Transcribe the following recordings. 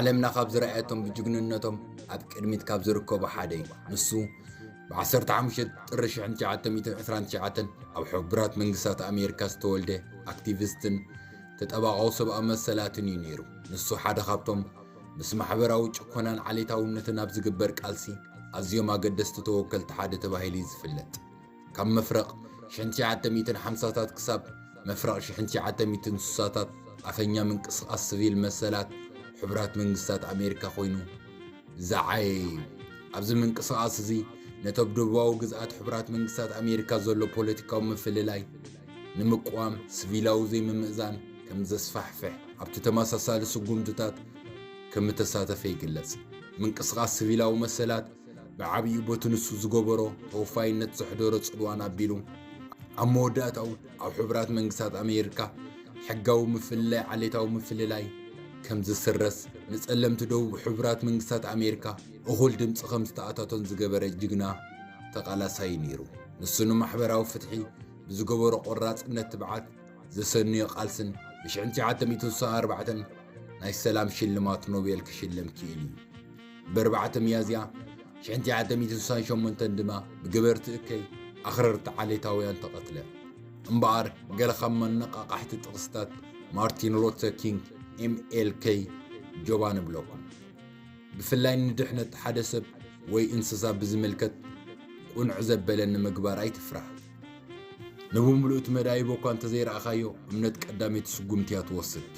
ዓለምና ካብ ዝረኣየቶም ብጅግንነቶም ኣብ ቅድሚት ካብ ዝርከቡ ሓደ እዩ ንሱ ب15 ጥሪ 1929 ኣብ ሕቡራት መንግስታት ኣሜሪካ ዝተወልደ ኣክቲቪስትን ተጠባቃዊ ሰብኣዊ መሰላትን እዩ ነይሩ ንሱ ሓደ ካብቶም ምስ ማሕበራዊ ጭኮናን ዓሌታውነትን ኣብ ዝግበር ቃልሲ ኣዝዮም ኣገደስቲ ተወከልቲ ሓደ ተባሂሉ ዝፍለጥ ካብ መፍረቕ 1950ታት ክሳብ መፍረቕ 1960ታት ኣፈኛ ምንቅስቓስ ሲቪል መሰላት ሕቡራት መንግስታት ኣሜሪካ ኮይኑ ዝዓየ ኣብዚ ምንቅስቓስ እዚ ነቶም ደቡባዊ ግዝኣት ሕቡራት መንግስታት ኣሜሪካ ዘሎ ፖለቲካዊ ምፍልላይ ንምቋም ሲቪላዊ ዘይምምእዛን ከም ዘስፋሕፍሕ ኣብቲ ተመሳሳሊ ስጉምትታት ከም ተሳተፈ ይግለጽ ምንቅስቓስ ሲቪላዊ መሰላት ብዓብዪ ቦት ንሱ ዝገበሮ ተወፋይነት ዘሕደሮ ጽልዋን ኣቢሉ ኣብ መወዳእታው ኣብ ሕቡራት መንግስታት ኣሜሪካ ሕጋዊ ምፍልላይ ዓሌታዊ ምፍልላይ ከም ዝስረስ ንጸለምቲ ደቡብ ሕቡራት መንግስታት ኣሜሪካ እኹል ድምፂ ከም ዝተኣታቶን ዝገበረ ጅግና ተቓላሳይ ነይሩ ንሱ ንማሕበራዊ ፍትሒ ብዝገበሮ ቆራጽነት ትብዓት ዘሰንዮ ቃልስን ብ1964 ናይ ሰላም ሽልማት ኖቤል ክሽለም ክኢሉ ብ4 ሚያዝያ 1968 ድማ ብገበርቲ እከይ ኣኽረርቲ ዓሌታውያን ተቐትለ እምበኣር ገለ ካብ መነቓቓሕቲ ጥቕስታት ማርቲን ሉተር ኪንግ MLK ጆባ ንብለኩም ብፍላይ ንድሕነት ሓደ ሰብ ወይ እንስሳ ብዝምልከት ቁንዕ ዘበለ ንምግባር ኣይትፍራሕ ንብምሉእት መዳይቦ እኳ እንተዘይረኣኻዮ እምነት ቀዳመይቲ ስጉምቲ እያ ትወስድ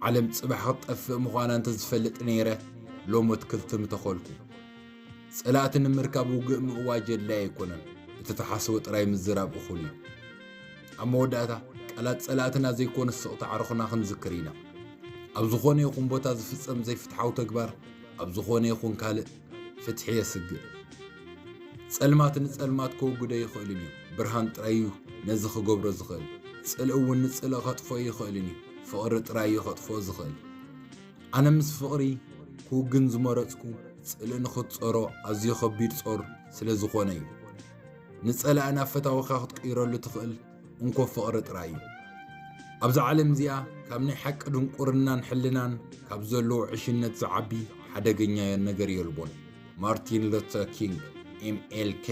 ዓለም ጽባሕ ክትጠፍእ ምዃና እንተዝፈልጥ ነይረ ሎሚ ኣትክልቲ ምተኸልኩ ጸላእቲ ንምርካብ ውግእ ምእዋጅ የድላይ ኣይኮነን እቲ ተሓስቦ ጥራይ ምዝራብ እኹል እዩ ኣብ መወዳእታ ቃላት ጸላእትና ዘይኮነ ስቕቲ ዓርኹና ክንዝክር ኢና ኣብ ዝኾነ ይኹን ቦታ ዝፍጸም ዘይፍትሓዊ ተግባር ኣብ ዝኾነ ይኹን ካልእ ፍትሒ የስግእ ጸልማት ንጸልማት ከውግዶ ይኽእልን እዩ ብርሃን ጥራይ እዩ ነዚ ክገብሮ ዝኽእል ጽልእ እውን ንጽልእ ከጥፎ ይኽእልን እዩ ፍቕሪ ጥራይ እዩ ከጥፎ ዝኽእል ኣነ ምስ ፍቕሪ ክውግን ዝመረጽኩ ጽልእ ንኽትጸሮ ኣዝዩ ኸቢድ ጾር ስለ ዝኾነ እዩ ንጸላእና ፈታዊኻ ክትቅይረሉ ትኽእል እንኮ ፍቕሪ ጥራይ እዩ ኣብዚ ዓለም እዚኣ ካብ ናይ ሓቂ ድንቁርናን ሕልናን ካብ ዘለዎ ዕሽነት ዝዓቢ ሓደገኛ ነገር የልቦን ማርቲን ሉተር ኪንግ MLK